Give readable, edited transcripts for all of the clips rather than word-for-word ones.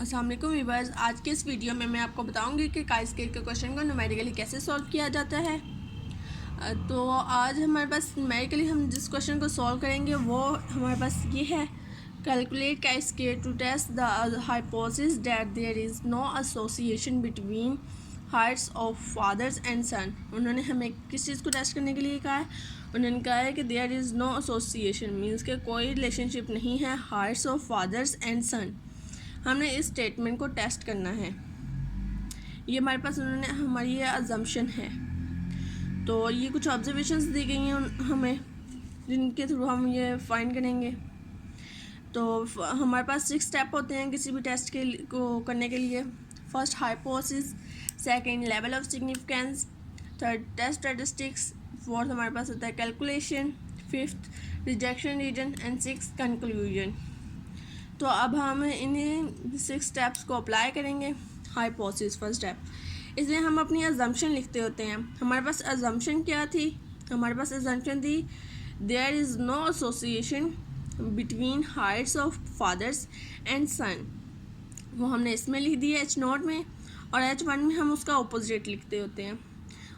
अस्सलाम वालेकुम व्यूअर्स। आज के इस वीडियो में मैं आपको बताऊंगी कि काई स्क्वायर के क्वेश्चन को न्यूमेरिकली कैसे सॉल्व किया जाता है। तो आज हमारे पास न्यूमेरिकली हम जिस क्वेश्चन को सॉल्व करेंगे वो हमारे पास ये है, calculate chi square to test the hypothesis that there is no association between heights of fathers and son. उन्होंने हमें किस चीज़ को टेस्ट करने के लिए कहा है? उन्होंने कहा है कि there is no association means के कोई रिलेशनशिप नहीं है heights of fathers and son. हमने इस स्टेटमेंट को टेस्ट करना है। ये हमारे पास उन्होंने हमारी ये अजम्पशन है। तो ये कुछ ऑब्जर्वेशंस दी गई हैं हमें, जिनके थ्रू हम ये फाइंड करेंगे। तो हमारे पास 6 स्टेप होते हैं किसी भी टेस्ट के को करने के लिए। First hypothesis, second level of significance, third test statistics, fourth हमारे पास होता है calculation, fifth rejection region and six conclusion. तो अब हम इन्हीं 6 स्टेप्स को अप्लाई करेंगे। हाइपोथेसिस फर्स्ट स्टेप, इसलिए हम अपनी अजम्पशन लिखते होते हैं। हमारे पास अजम्पशन क्या थी? हमारे पास अजम्पशन थी there is no association between heights of fathers and son. वो हमने इसमें लिख दी है H0 में, और H1 में हम उसका अपोजिट लिखते होते हैं।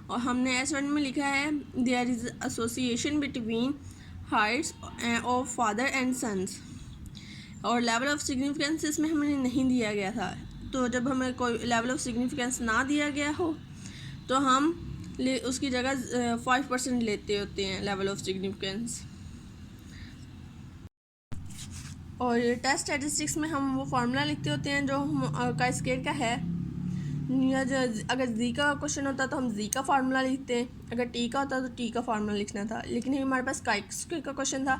और हमने H1 में लिखा है there is association between heights of father and sons, और लेवल ऑफ सिग्निफिकेंस इसमें हमें नहीं दिया गया था। तो जब हमें कोई लेवल ऑफ सिग्निफिकेंस ना दिया गया हो तो हम उसकी जगह 5% लेते होते हैं लेवल ऑफ सिग्निफिकेंस। और टेस्ट स्टैटिस्टिक्स में हम वो फार्मूला लिखते होते हैं जो का स्केल का है। अगर जी का क्वेश्चन होता तो हम जी का फार्मूला लिखते, अगर टी का होता तो टी का फार्मूला लिखना था। लेकिन हमारे पास काई स्क्वायर का क्वेश्चन था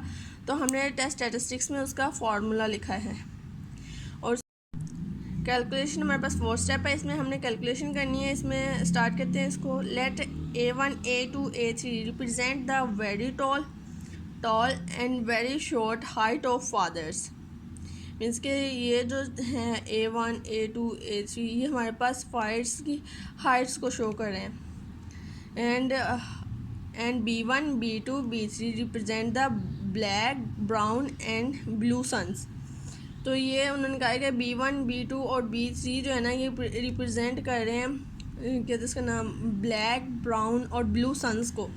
तो हमने टेस्ट स्टैटिस्टिक्स में उसका फार्मूला लिखा है। और कैलकुलेशन हमारे पास 4 स्टेप है, इसमें हमने कैलकुलेशन करनी है। इसमें स्टार्ट करते हैं इसको। Let A1 A2 A3 represent the very tall and very short height of fathers. Means के ये जो हैं A1 A2 A3 ये हमारे पास फादर्स की हाइट्स को शो कर रहे हैं। And B1 B2 B3 represent the black brown and blue sons. तो ये उन्होंने कहा है कि B1 B2 और B3 जो है ना ये रिप्रेजेंट कर रहे हैं, क्या इसका नाम, ब्लैक ब्राउन और ब्लू सन्स को।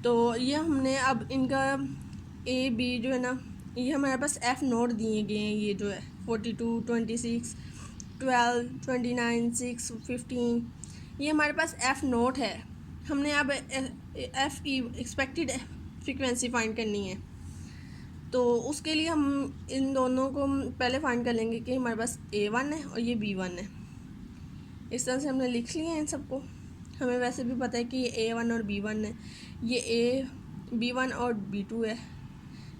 तो ये हमने अब इनका A B जो है ना ये हमारे पास F0 दिए गए हैं। ये जो है 42 26 12 29 6 15 ये हमारे पास F0 है। हमने अब F की एक्सपेक्टेड फ्रीक्वेंसी फाइंड करनी है। तो उसके लिए हम इन दोनों को पहले फाइंड कर लेंगे कि हमारे पास A1 है और ये B1 है। इस तरह से हमने लिख लिए हैं इन सबको। हमें वैसे भी पता है कि ये A1 और B1 है, ये B1 और B2 है।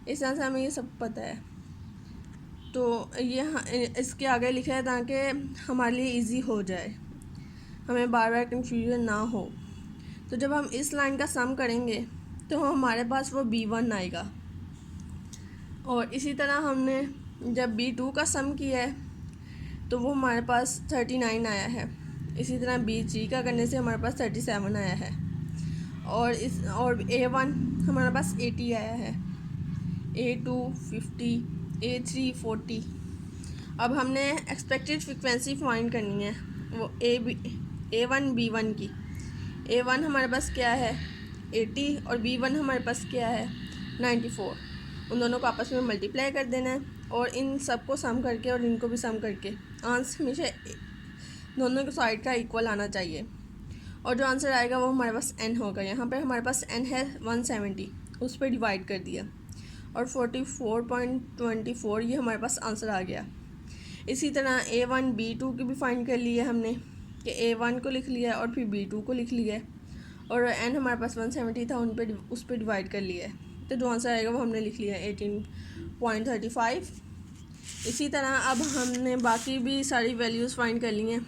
इस तरह से हमें ये सब पता है। तो ये इसके आगे लिखा है ताकि हमारे लिए इजी हो जाए, हमें बार बार कंफ्यूजन ना हो। तो जब हम इस लाइन का सम करेंगे तो हमारे पास वो B1 आएगा। और इसी तरह हमने जब B2 का सम किया है तो वो हमारे पास 39 आया है। इसी तरह B3 का करने से हमारे पास 37 आया है। और A1 हमारे पास 80 आया है, A2 50, A3 40। अब हमने एक्सपेक्टेड फ्रीक्वेंसी फाइंड करनी है वो A1 B1 की। A1 हमारे पास क्या है 80 और B1 हमारे पास क्या है 94। उन दोनों को आपस में मल्टीप्लाई कर देना है और इन सब को सम करके और इनको भी सम करके आंसर हमेशा दोनों के साइड का इक्वल आना चाहिए। और जो आंसर आएगा वो हमारे पास n होगा। यहाँ पे हमारे पास n है 170, उस पर डिवाइड कर दिया और 44.24 ये हमारे पास आंसर आ गया। इसी तरह A1 B2 की भी फाइंड कर लिया हमने कि A1 को लिख लिया और फिर B2 को लिख लिया और n हमारे पास 170 था, उस पर डिवाइड कर लिया है। तो जो आंसर आएगा वो हमने लिख लिया 18.35। इसी तरह अब हमने बाकी भी सारी वैल्यूज़ फाइंड कर ली हैं।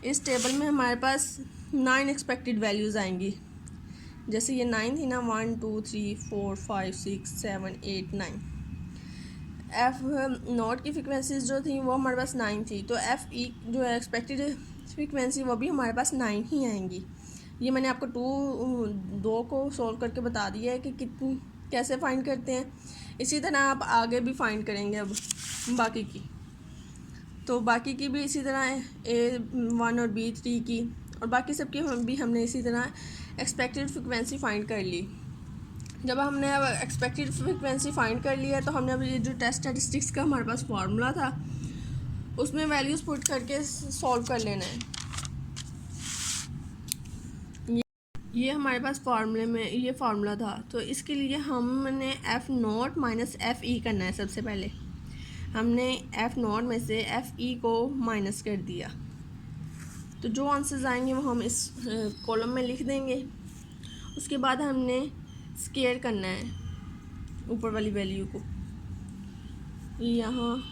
इस टेबल में हमारे पास 9 एक्सपेक्टेड वैल्यूज़ आएंगी। जैसे ये 9 थी ना, 1 2 3 4 5 6 7 8 9। F0 की फ्रिक्वेंसीज जो थी वो हमारे पास 9 थी। तो FE जो है एक्सपेक्टेड फ्रिक्वेंसी वो भी हमारे पास 9 ही आएंगी। ये मैंने आपको 2 को सॉल्व करके बता दिया है कि कितनी कैसे फाइंड करते हैं। इसी तरह आप आगे भी फाइंड करेंगे अब बाकी की। तो बाकी की भी इसी तरह A1 और B3 की और बाकी सब की भी हमने इसी तरह एक्सपेक्टेड फ्रिक्वेंसी फाइंड कर ली। जब हमने अब एक्सपेक्टेड फ्रिक्वेंसी फाइंड कर लिया तो हमने अब ये जो टेस्ट स्टैटिस्टिक्स का हमारे पास फार्मूला था उसमें वैल्यूज़ पुट करके सॉल्व कर लेना है। ये हमारे पास फार्मूले में ये फार्मूला था, तो इसके लिए हमने F0 माइनस FE करना है। सबसे पहले हमने F0 में से FE को माइनस कर दिया, तो जो आंसर्स आएंगे वो हम इस कॉलम में लिख देंगे। उसके बाद हमने स्केयर करना है ऊपर वाली वैल्यू को यहाँ।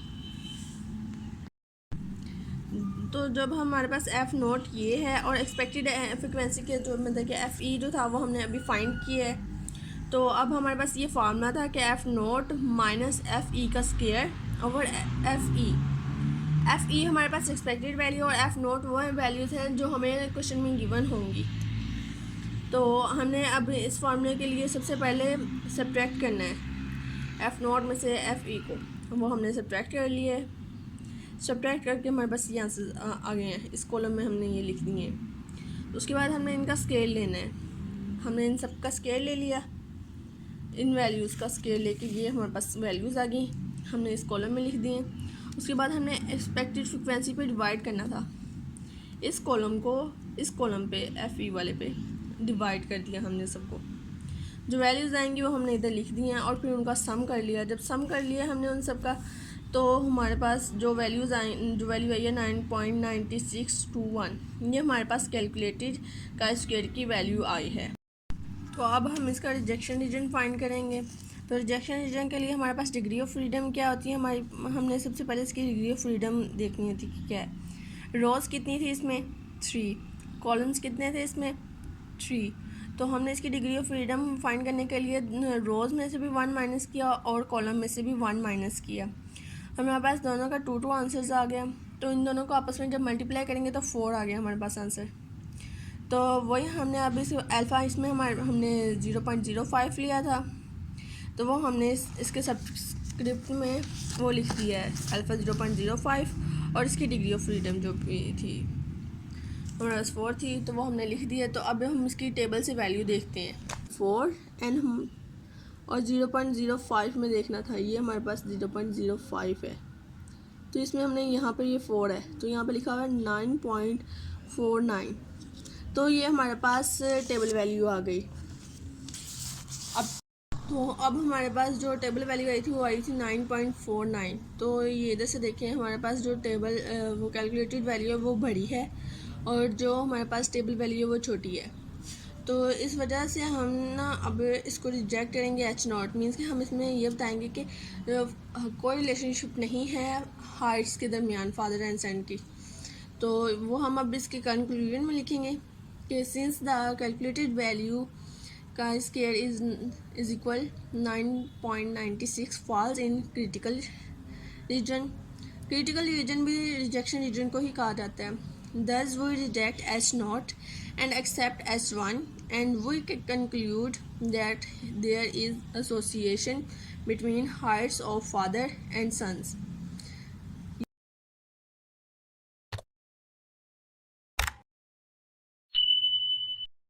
तो जब हमारे पास F0 ये है और एक्सपेक्टेड फ्रिक्वेंसी के जो मतलब कि FE जो था वो हमने अभी फाइंड किया है, तो अब हमारे पास ये फार्मूला था कि F0 माइनस FE का स्केयर ओवर FE हमारे पास एक्सपेक्टेड वैल्यू और F0 वो वैल्यूज हैं जो हमें क्वेश्चन में गिवन होंगी। तो हमने अब इस फार्मूले के लिए सबसे पहले सब्ट्रैक्ट करना है F0 में से FE को, वो हमने सब्ट्रैक्ट कर लिया है। सब्ट्रैक्ट करके हमारे पास ये आंसर आ गए हैं, इस कॉलम में हमने ये लिख दिए हैं। तो उसके बाद हमने इनका स्केल लेना है। हमने इन सब का स्केल ले लिया, इन वैल्यूज़ का स्केल लेके ये हमारे पास वैल्यूज़ आ गई, हमने इस कॉलम में लिख दिए। उसके बाद हमने एक्सपेक्टेड फ्रिक्वेंसी पे डिवाइड करना था, इस कॉलम को इस कॉलम पे FE वाले पे डिवाइड कर दिया हमने सबको। जो वैल्यूज़ आएंगी वो हमने इधर लिख दी हैं और फिर उनका सम कर लिया। जब सम कर लिया हमने उन सब का, तो हमारे पास जो वैल्यू आई है 9.9621, ये हमारे पास कैलकुलेटेड का स्क्वायर की वैल्यू आई है। तो अब हम इसका रिजेक्शन रीजन फाइंड करेंगे। तो रिजेक्शन रीजन के लिए हमारे पास डिग्री ऑफ फ्रीडम क्या होती है हमने सबसे पहले इसकी डिग्री ऑफ फ्रीडम देखनी थी कि क्या है। रोज़ कितनी थी इसमें 3, कॉलम्स कितने थे इसमें 3। तो हमने इसकी डिग्री ऑफ फ्रीडम फाइंड करने के लिए रोज़ में से भी 1 माइनस किया और कॉलम में से भी 1 माइनस किया। हमारे पास दोनों का 2 आंसर्स आ गया। तो इन दोनों को आपस में जब मल्टीप्लाई करेंगे तो 4 आ गया हमारे पास आंसर। तो वही हमने अभी इस अल्फ़ा इसमें हमने 0.05 लिया था, तो वो हमने इसके सब्सक्रिप्ट में वो लिख दिया है अल्फ़ा 0.05 और इसकी डिग्री ऑफ फ्रीडम जो भी थी हमारे पास 4 थी, तो वो हमने लिख दिया। तो अब हम इसकी टेबल से वैल्यू देखते हैं 4 एंड हम और 0.05 में देखना था, ये हमारे पास 0.05 है। तो इसमें हमने यहाँ पर ये 4 है, तो यहाँ पे लिखा हुआ है 9.49, तो ये हमारे पास टेबल वैल्यू आ गई। अब हमारे पास जो टेबल वैल्यू आई थी वो आई थी 9.49। तो ये इधर से देखें हमारे पास जो टेबल वो कैलकुलेटेड वैल्यू है वो बड़ी है और जो हमारे पास टेबल वैल्यू है वो छोटी है। तो इस वजह से हम ना अब इसको रिजेक्ट करेंगे H0, मीन्स कि हम इसमें ये बताएंगे कि कोई रिलेशनशिप नहीं है हाइट्स के दरमियान फादर एंड सन की। तो वो हम अब इसके कंक्लूजन में लिखेंगे कि सिंस द कैलकुलेटेड वैल्यू का square is equal 9.96 falls in critical reason. Critical reason भी रिजेक्शन रीजन को ही कहा जाता है। Thus we reject H0 and accept H1, and we conclude that there is association between heights of father and sons.